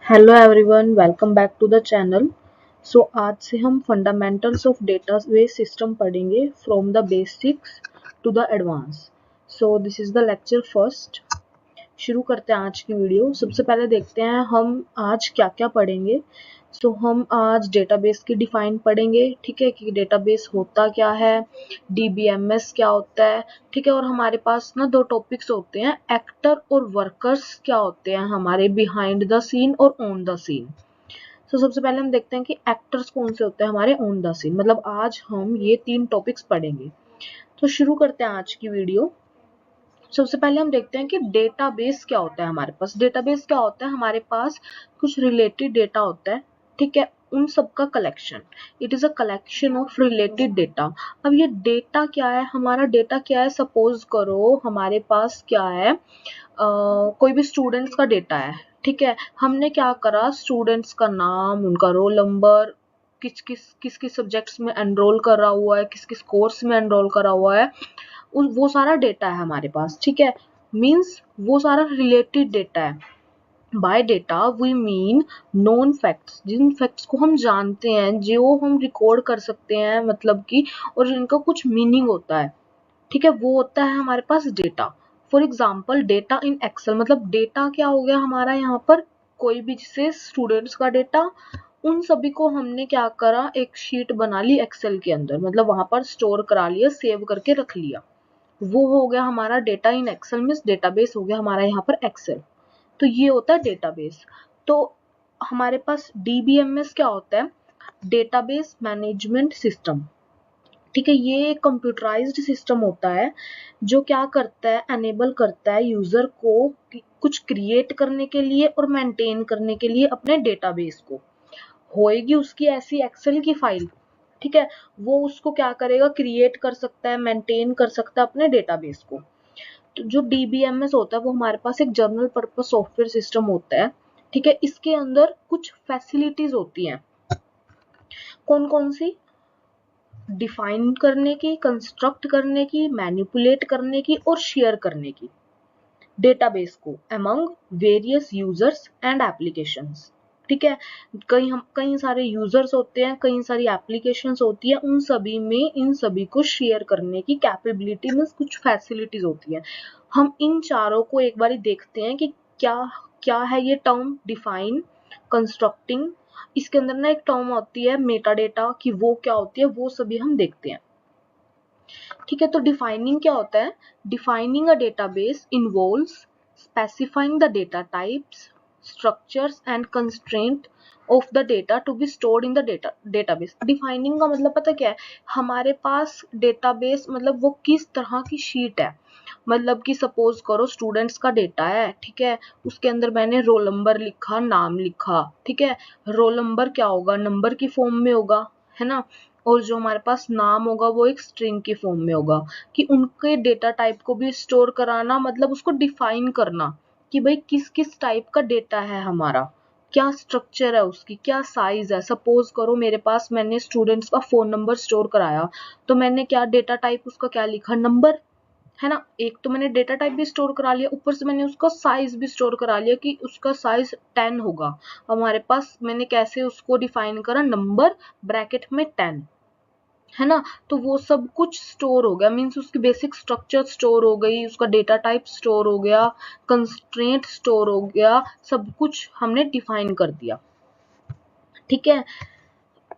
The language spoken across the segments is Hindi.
Hello everyone, welcome back to the channel. So आज से हम फंडामेंटल्स ऑफ डेटाबेस सिस्टम पढ़ेंगे from the basics to the advance. So this is the lecture first. शुरू करते हैं आज की वीडियो। सबसे पहले देखते हैं हम आज क्या क्या पढ़ेंगे। सो हम आज डेटाबेस की डिफाइन पढ़ेंगे, ठीक है, कि डेटाबेस होता क्या है, डीबीएमएस क्या होता है, ठीक है। और हमारे पास ना दो टॉपिक्स होते हैं, एक्टर और वर्कर्स क्या होते हैं हमारे बिहाइंड द सीन और ऑन द सीन। तो सबसे पहले हम देखते हैं कि एक्टर्स कौन से होते हैं हमारे ऑन द सीन, मतलब आज हम ये तीन टॉपिक्स पढ़ेंगे। तो शुरू करते हैं आज की वीडियो। सबसे पहले हम देखते हैं कि डेटाबेस क्या होता है हमारे पास। डेटाबेस क्या होता है, हमारे पास कुछ रिलेटेड डेटा होता है, ठीक है, उन सब का collection. It is a collection of related data. अब ये डेटा क्या है, हमारा डेटा क्या है, सपोज करो हमारे पास क्या है, कोई भी स्टूडेंट्स का डेटा है, ठीक है। हमने क्या करा, स्टूडेंट्स का नाम, उनका रोल नंबर, किस किस सब्जेक्ट्स में एनरोल करा हुआ है, किस किस कोर्स में एनरोल करा हुआ है, वो सारा डेटा है हमारे पास, ठीक है। मीन्स वो सारा रिलेटेड डेटा है। By data we mean known facts, जिन फैक्ट्स को हम जानते हैं, जो हम रिकॉर्ड कर सकते हैं, मतलब कि, और जिनका कुछ मीनिंग होता है, ठीक है, वो होता है हमारे पास data. For example data in Excel, मतलब डेटा क्या हो गया हमारा यहाँ पर, कोई भी जैसे स्टूडेंट्स का डेटा, उन सभी को हमने क्या करा, एक शीट बना ली एक्सेल के अंदर, मतलब वहां पर स्टोर करा लिया, सेव करके रख लिया। वो हो गया हमारा data in excel, means database हो गया हमारा यहाँ पर एक्सेल। तो ये होता है डेटाबेस। तो हमारे पास डीबीएमएस क्या होता है, डेटाबेस मैनेजमेंट सिस्टम, ठीक है। ये एक कंप्यूटराइज्ड सिस्टम होता है जो क्या करता है, एनेबल करता है यूजर को कुछ क्रिएट करने के लिए और मेंटेन करने के लिए अपने डेटाबेस को। होएगी उसकी ऐसी एक्सेल की फाइल, ठीक है, वो उसको क्या करेगा, क्रिएट कर सकता है, मेंटेन कर सकता है अपने डेटाबेस को। तो जो डीबीएमएस होता है वो हमारे पास एक जनरल पर्पस सॉफ्टवेयर सिस्टम होता है, ठीक है। इसके अंदर कुछ फैसिलिटीज होती हैं, कौन कौन सी, डिफाइन करने की, कंस्ट्रक्ट करने की, मैनिपुलेट करने की और शेयर करने की डेटाबेस को among various users and applications, ठीक है। कई सारे यूजर्स होते हैं, कई सारी एप्लीकेशंस होती है, उन सभी में इन सभी को शेयर करने की कैपेबिलिटी में कुछ फैसिलिटीज होती है। हम इन चारों को एक बार देखते हैं कि क्या क्या है ये टर्म, डिफाइन, कंस्ट्रक्टिंग। इसके अंदर ना एक टर्म होती है मेटा डेटा, कि वो क्या होती है, वो सभी हम देखते हैं, ठीक है। तो डिफाइनिंग क्या होता है, defining a database involves specifying the data types, structures and constraint of the data to be stored in the database. Defining का मतलब पता क्या है, हमारे पास डेटाबेस मतलब वो किस तरह की शीट है, मतलब कि सपोज करो स्टूडेंट्स का डेटा है, ठीक है, उसके अंदर मैंने रोल नंबर लिखा, नाम लिखा, ठीक है। रोल नंबर क्या होगा, नंबर की फॉर्म में होगा, है ना। और जो हमारे पास नाम होगा वो एक स्ट्रिंग की फॉर्म में होगा। कि उनके डेटा टाइप को भी स्टोर कराना, मतलब उसको डिफाइन करना कि भाई किस किस टाइप का डेटा है हमारा, क्या स्ट्रक्चर है उसकी, क्या साइज है। सपोज करो मेरे पास, मैंने स्टूडेंट्स का फोन नंबर स्टोर कराया, तो मैंने क्या डेटा टाइप उसका क्या लिखा, नंबर, है ना। एक तो मैंने डेटा टाइप भी स्टोर करा लिया, ऊपर से मैंने उसका साइज भी स्टोर करा लिया कि उसका साइज 10 होगा हमारे पास। मैंने कैसे उसको डिफाइन करा, नंबर ब्रैकेट में 10, है ना। तो वो सब कुछ स्टोर हो गया, मीन्स उसकी बेसिक स्ट्रक्चर स्टोर हो गई, उसका डेटा टाइप स्टोर हो गया, कंस्ट्रेंट स्टोर हो गया, सब कुछ हमने डिफाइन कर दिया, ठीक है।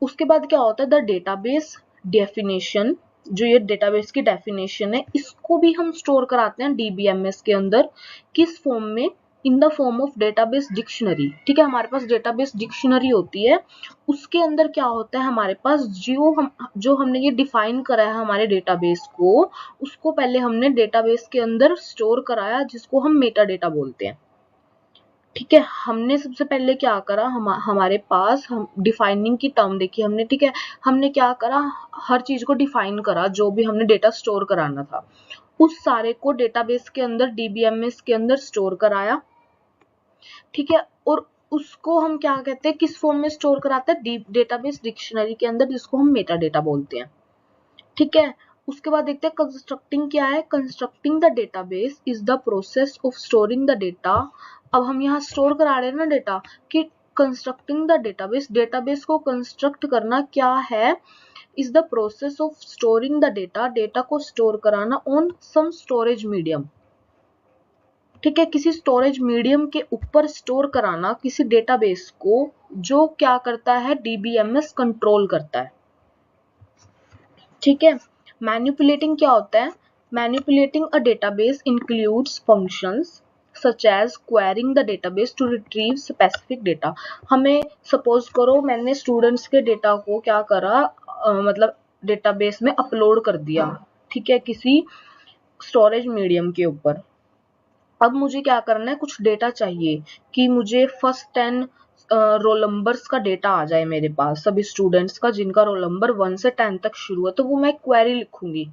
उसके बाद क्या होता है, द डेटाबेस डेफिनेशन, जो ये डेटाबेस की डेफिनेशन है, इसको भी हम स्टोर कराते हैं डीबीएमएस के अंदर। किस फॉर्म में, in the form of database dictionary, ठीक है। हमारे पास डेटाबेस डिक्शनरी होती है, उसके अंदर क्या होता है हमारे पास, जो हमने ये डिफाइन करा है हमारे डेटाबेस को, उसको पहले हमने डेटाबेस के अंदर स्टोर कराया, जिसको हम मेटा डेटा बोलते हैं, ठीक है। हमने सबसे पहले क्या करा, हमारे पास हम डिफाइनिंग की टर्म देखी हमने, ठीक है। हमने क्या करा, हर चीज को डिफाइन करा, जो भी हमने डेटा स्टोर कराना था, उस सारे को डेटाबेस के अंदर, डीबीएमएस के अंदर स्टोर कराया, ठीक है। और उसको हम क्या कहते हैं, किस फॉर्म में स्टोर कराते हैं, डेटाबेस डिक्शनरी के अंदर, जिसको हम मेटा डेटा बोलते हैं, ठीक है। उसके बाद देखते हैं कंस्ट्रक्टिंग क्या है। Constructing the database is the process of storing the data. अब हम यहाँ स्टोर करा रहे हैं ना डेटा, कि कंस्ट्रक्टिंग द डेटाबेस, डेटाबेस को कंस्ट्रक्ट करना क्या है, is the process of storing the data, data को स्टोर कराना ऑन सम स्टोरेज मीडियम। ठीक है, किसी स्टोरेज मीडियम के ऊपर स्टोर कराना किसी डेटाबेस को, जो क्या करता है, डीबीएमएस कंट्रोल करता है। ठीक है, मैनिपुलेटिंग क्या होता है, manipulating a database includes functions such as querying the database to retrieve specific data. हमें सपोज करो मैंने स्टूडेंट्स के डेटा को क्या करा, मतलब डेटाबेस में अपलोड कर दिया, ठीक है, किसी स्टोरेज मीडियम के ऊपर। अब मुझे क्या करना है, कुछ डेटा चाहिए कि मुझे फर्स्ट 10 रोल नंबर्स का डेटा आ जाए मेरे पास, सभी स्टूडेंट्स का जिनका रोल नंबर 1 से 10 तक शुरू है, तो वो मैं क्वेरी लिखूंगी।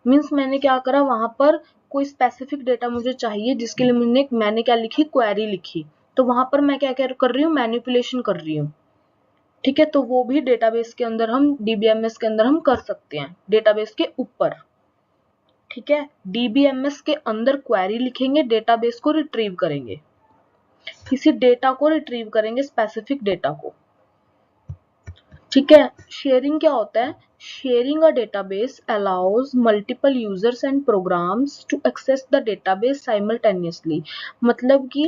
मीन्स मैंने क्या करा, वहां पर कोई स्पेसिफिक डेटा मुझे चाहिए जिसके लिए मैंने क्या लिखी, क्वेरी लिखी। तो वहां पर मैं क्या क्या कर रही हूँ, मैनिपुलेशन कर रही हूँ। ठीक है, तो वो भी डेटाबेस के अंदर हम, डीबीएमएस के अंदर हम कर सकते हैं, डेटाबेस के ऊपर। ठीक है, डीबीएमएस के अंदर क्वेरी लिखेंगे, डेटाबेस को रिट्रीव करेंगे, किसी डेटा को रिट्रीव करेंगे, स्पेसिफिक डेटा को। ठीक है, शेयरिंग क्या होता है, sharing a database allows multiple users and programs to access the database simultaneously. मतलब कि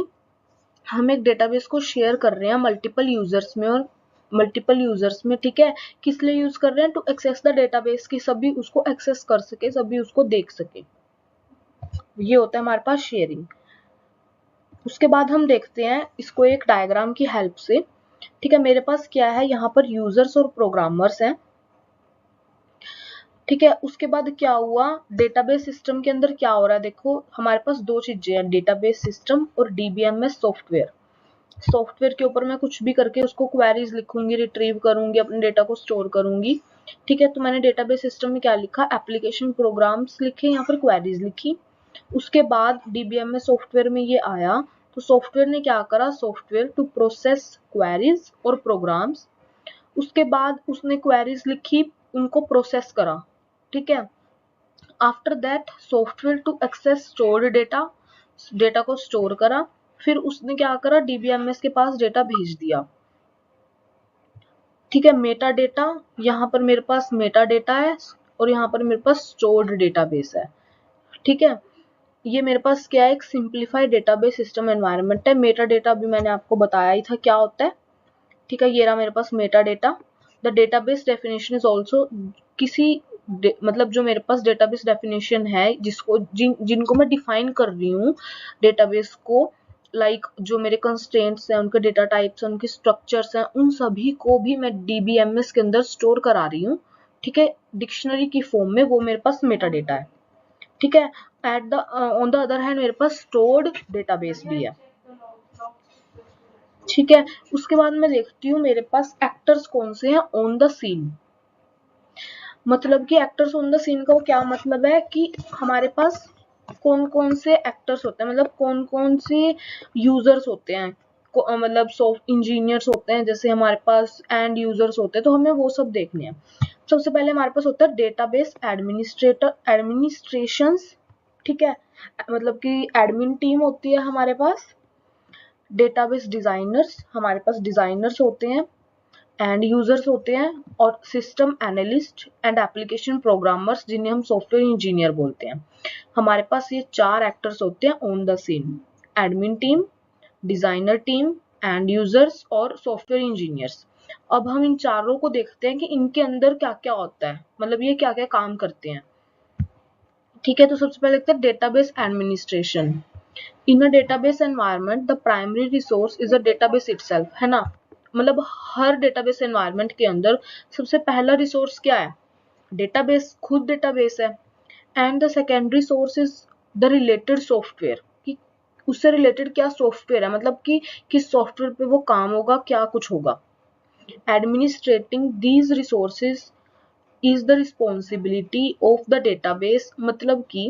हम एक डेटाबेस को शेयर कर रहे हैं मल्टीपल यूजर्स में, और मल्टीपल यूजर्स में, ठीक है, किस लिए यूज कर रहे हैं, टू एक्सेस द डेटाबेस, की सभी उसको एक्सेस कर सके, सभी उसको देख सके। ये होता है हमारे पास शेयरिंग। उसके बाद हम देखते हैं इसको एक डायग्राम की हेल्प से। ठीक है, मेरे पास क्या है, यहाँ पर यूजर्स और प्रोग्रामर्स हैं। ठीक है, उसके बाद क्या हुआ, डेटाबेस सिस्टम के अंदर क्या हो रहा है, देखो हमारे पास दो चीजें हैं, डेटाबेस सिस्टम और डीबीएमएस सॉफ्टवेयर। सॉफ्टवेयर के ऊपर मैं कुछ भी करके उसको क्वेरीज लिखूंगी, रिट्रीव करूंगी, अपने डेटा को स्टोर करूंगी। ठीक है, तो मैंने डेटाबेस सिस्टम में क्या लिखा, एप्लीकेशन प्रोग्राम्स लिखे, यहाँ पर क्वेरीज लिखी। उसके बाद डीबीएमएस सॉफ्टवेयर में ये आया, तो सॉफ्टवेयर ने क्या करा, सॉफ्टवेयर टू प्रोसेस क्वेरीज और प्रोग्राम्स। उसके बाद उसने क्वेरीज लिखी, उनको प्रोसेस करा। ठीक है, after that software to access stored data, data को स्टोर करा, फिर उसने क्या करा, डीबीएमएस के पास डेटा भेज दिया। ठीक है, मेटा डेटा, यहाँ पर मेरे पास मेटा डेटा है और यहाँ पर मेरे पास स्टोर्ड डेटाबेस है। ठीक है, ये मेरे पास क्या है, एक सिंप्लीफाइड डेटाबेस सिस्टम एनवायरनमेंट है। मेटा डेटा भी मैंने आपको बताया ही था क्या होता है। ठीक है, ये रहा मेरे पास meta data. The database definition is also, किसी मतलब जो मेरे पास डेटाबेस डेफिनेशन है, जिनको मैं डिफाइन कर रही हूँ डेटाबेस को, लाइक जो मेरे कंस्ट्रेंट्स हैं, उनके डेटा टाइप्स हैं, उनके स्ट्रक्चर्स हैं, उन सभी को भी मैं डीबीएमएस के अंदर स्टोर करा रही हूँ। ठीक है, डिक्शनरी की फॉर्म में, वो मेरे पास मेटा डेटा है। ठीक है, at the on the other hand मेरे पास स्टोर्ड डेटाबेस भी है। ठीक है, उसके बाद मैं देखती हूँ मेरे पास एक्टर्स कौन से हैं ऑन द सीन। मतलब कि एक्टर्स ऑन द सीन का वो क्या मतलब है, कि हमारे पास कौन कौन से एक्टर्स होते हैं, मतलब कौन कौन से यूजर्स होते हैं, मतलब सॉफ्ट इंजीनियर्स होते हैं, जैसे हमारे पास एंड यूजर्स होते हैं, तो हमें वो सब देखने हैं। सबसे पहले हमारे पास होता है डेटाबेस एडमिनिस्ट्रेटर, एडमिनिस्ट्रेशंस। ठीक है, मतलब कि एडमिन टीम होती है हमारे पास। डेटाबेस डिजाइनर्स, हमारे पास डिजाइनर्स होते हैं, एंड यूजर्स होते हैं, और system analyst and application programmers, जिन्हें हम सॉफ्टवेयर इंजीनियर बोलते हैं। हमारे पास ये चार एक्टर्स होते हैं on the scene, admin team, designer team, end users और सॉफ्टवेयर इंजीनियर्स। अब हम इन चारों को देखते हैं कि इनके अंदर क्या क्या होता है, मतलब ये क्या क्या काम करते हैं। ठीक है, तो सबसे पहले देखते हैं database administration. In a database environment the primary resource is a database itself, है ना। मतलब हर डेटाबेस एनवायरनमेंट के अंदर सबसे पहला रिसोर्स क्या है, डेटाबेस, खुद डेटाबेस है। And the secondary source is the related software, कि उससे रिलेटेड क्या सॉफ्टवेयर है, मतलब कि किस सॉफ्टवेयर पे वो काम होगा, क्या कुछ होगा। Administrating these resources is the responsibility of the database, मतलब कि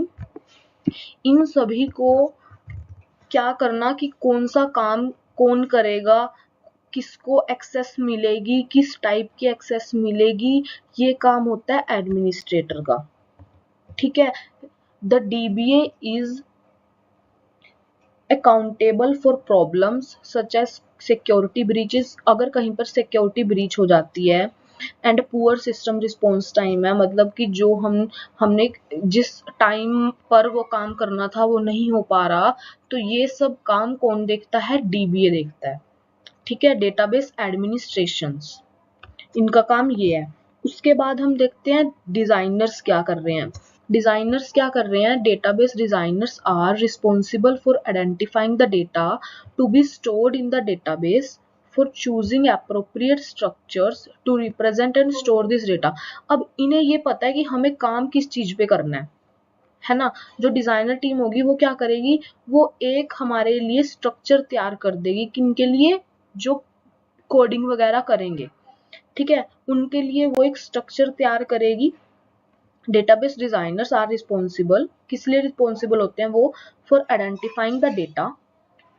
इन सभी को क्या करना, कि कौन सा काम कौन करेगा, किसको एक्सेस मिलेगी, किस टाइप की एक्सेस मिलेगी, ये काम होता है एडमिनिस्ट्रेटर का। ठीक है, the DBA is accountable for problems such as security breaches, अगर कहीं पर सिक्योरिटी ब्रीच हो जाती है, and poor system response time है, मतलब कि जो हमने जिस टाइम पर वो काम करना था वो नहीं हो पा रहा, तो ये सब काम कौन देखता है? डीबीए देखता है। ठीक है, डेटाबेस एडमिनिस्ट्रेशंस, इनका काम ये है। उसके बाद हम देखते हैं डिजाइनर्स क्या कर रहे हैं। डिजाइनर्स क्या कर रहे हैं? Database designers are responsible for identifying the data to be stored in the database, for choosing appropriate structures to represent and store this data. अब इन्हें ये पता है कि हमें काम किस चीज पे करना है ना। जो डिजाइनर टीम होगी वो क्या करेगी? वो एक हमारे लिए स्ट्रक्चर तैयार कर देगी, किनके लिए? जो कोडिंग वगैरह करेंगे, ठीक है, उनके लिए वो एक स्ट्रक्चर तैयार करेगी। डेटाबेस डिजाइनर्स आर रिस्पॉन्सिबल, किस लिए रिस्पॉन्सिबल होते हैं वो? For identifying the data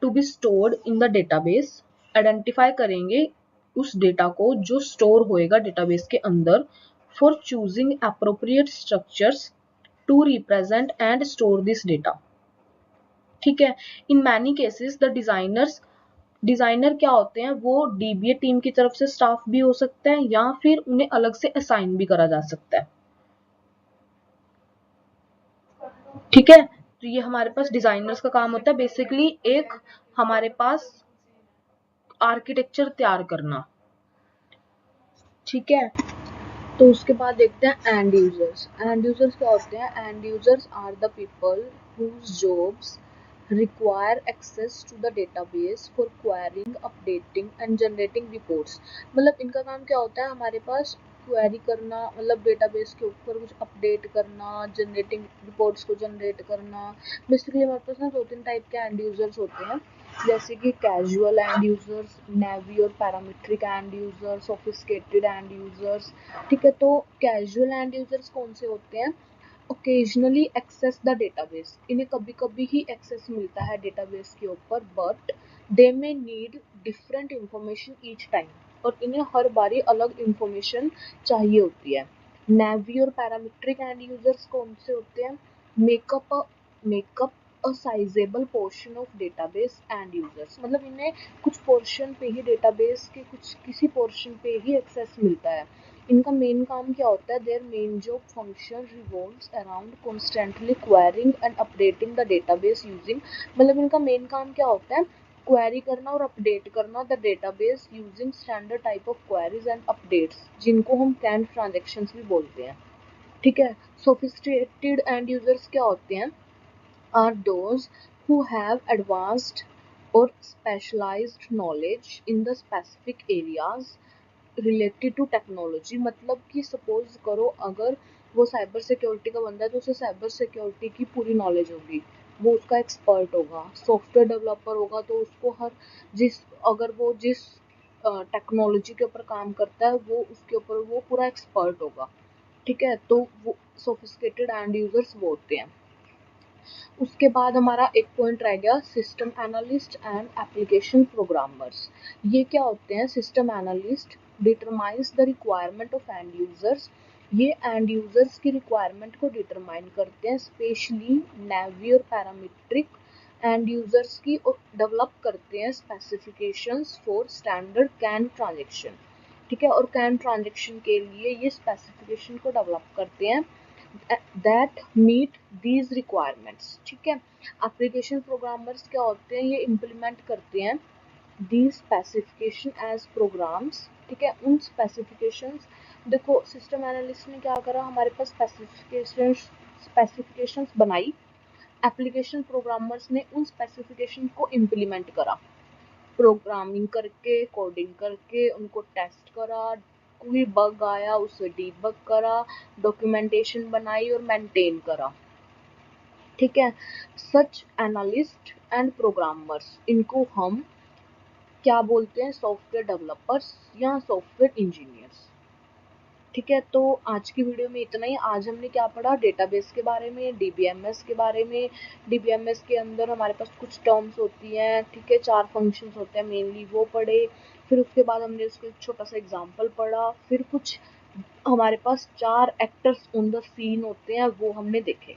to be stored in the database, identify करेंगे उस डेटा को जो स्टोर होएगा डेटाबेस के अंदर। For choosing appropriate structures to represent and store this data. ठीक है, in many cases the designer क्या होते हैं? वो डीबीए टीम की तरफ से स्टाफ भी हो सकता है, या फिर उन्हें अलग से असाइन भी करा जा सकता है। ठीक है, तो ये हमारे पास डिजाइनर्स का काम होता है, बेसिकली एक हमारे पास आर्किटेक्चर तैयार करना। ठीक है, तो उसके बाद देखते हैं एंड यूजर्स। एंड यूजर्स क्या होते हैं? End users are the people whose jobs require access to the database for querying, updating and generating reports। मतलब इनका काम क्या होता है? हमारे पास क्वेरी करना, मतलब डेटाबेस के ऊपर कुछ अपडेट करना, जनरेटिंग रिपोर्ट्स को जनरेट करना। बेसिकली हमारे पास ना दो तीन टाइप के एंड यूजर्स होते हैं, जैसे कि कैजुअल एंड यूजर्स, नेवी और parametric and users, sophisticated and users. ठीक है, तो कैजुअल एंड यूजर्स कौन से होते हैं? ओकेजनली एक्सेस द डेटाबेस, इन्हें कभी कभी ही एक्सेस मिलता है डेटाबेस के ऊपर, but they may need different information each time, और इन्हें हर बारी अलग इंफॉर्मेशन चाहिए होती है। नेवी और पैरामीट्रिक एंड यूजर्स कौन से होते हैं? Makeup a sizeable portion of database and users, मतलब इन्हें कुछ पोर्शन पे ही, डेटाबेस के कुछ किसी पोर्शन पे ही एक्सेस मिलता है। इनका मेन काम क्या होता है? Their main job function revolves around constantly querying and updating the database using, मतलब इनका मेन काम क्या होता है? क्वेरी करना और अपडेट करना the database using standard type of queries and updates, जिनको हम कैन ट्रांजेक्शंस भी बोलते हैं। ठीक है, सोफिस्टिकेटेड एंड यूजर्स क्या होते हैं? are those who have advanced or specialized knowledge in the specific areas related to technology। मतलब कि सपोज करो अगर वो साइबर सिक्योरिटी का बंदा है तो उसे साइबर सिक्योरिटी की पूरी नॉलेज होगी, वो उसका एक्सपर्ट होगा। सॉफ्टवेयर डेवलपर होगा तो उसको अगर वो जिस टेक्नोलॉजी के ऊपर काम करता है वो उसके ऊपर वो पूरा एक्सपर्ट होगा। ठीक है, तो वो सोफिस्टिकेटेड एंड यूजर्स वो होते हैं। उसके बाद हमारा एक पॉइंट रह गया, system analyst and application programmers. ये क्या होते हैं? System analyst determines the requirement of and users, ये एंड यूजर्स की रिक्वायरमेंट को डिटरमाइन करते हैं, स्पेशली नेवी और पैरामीट्रिक एंड यूजर्स की, और डेवलप करते हैं specifications for standard can transaction. ठीक है, और कैन ट्रांजेक्शन के लिए ये स्पेसिफिकेशन को डेवलप करते हैं that meet these requirements। ठीक है, एप्लीकेशन प्रोग्रामर्स क्या होते हैं? ये इम्प्लीमेंट करते हैं these specification as programs। ठीक है, उन स्पेसिफिकेशंस, देखो सिस्टम एनालिस्ट ने क्या करा, हमारे पास स्पेसिफिकेशंस बनाई, एप्लीकेशन प्रोग्रामर्स ने उन स्पेसिफिकेशन को इम्प्लीमेंट करा, प्रोग्रामिंग करके, कोडिंग करके उनको टेस्ट करा, कोई बग आया उसे डीबग करा, डॉक्यूमेंटेशन बनाई और मेंटेन करा। ठीक है, सच एनालिस्ट एंड प्रोग्रामर्स, इनको हम क्या बोलते हैं? सॉफ्टवेयर डेवलपर्स या सॉफ्टवेयर इंजीनियर्स। ठीक है, तो आज की वीडियो में इतना ही। आज हमने क्या पढ़ा? डेटाबेस के बारे में, डीबीएमएस के बारे में। डीबीएमएस के अंदर हमारे पास कुछ टर्म्स होती हैं, ठीक है, 4 फंक्शंस होते हैं मेनली, वो पढ़े। फिर उसके बाद हमने उसका एक छोटा सा एग्जांपल पढ़ा। फिर कुछ हमारे पास 4 एक्टर्स ऑन द सीन होते हैं, वो हमने देखे।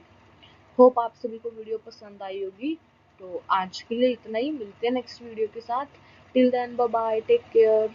होप आप सभी को वीडियो पसंद आई होगी। तो आज के लिए इतना ही, मिलते हैं नेक्स्ट वीडियो के साथ। Till then bye bye, take care.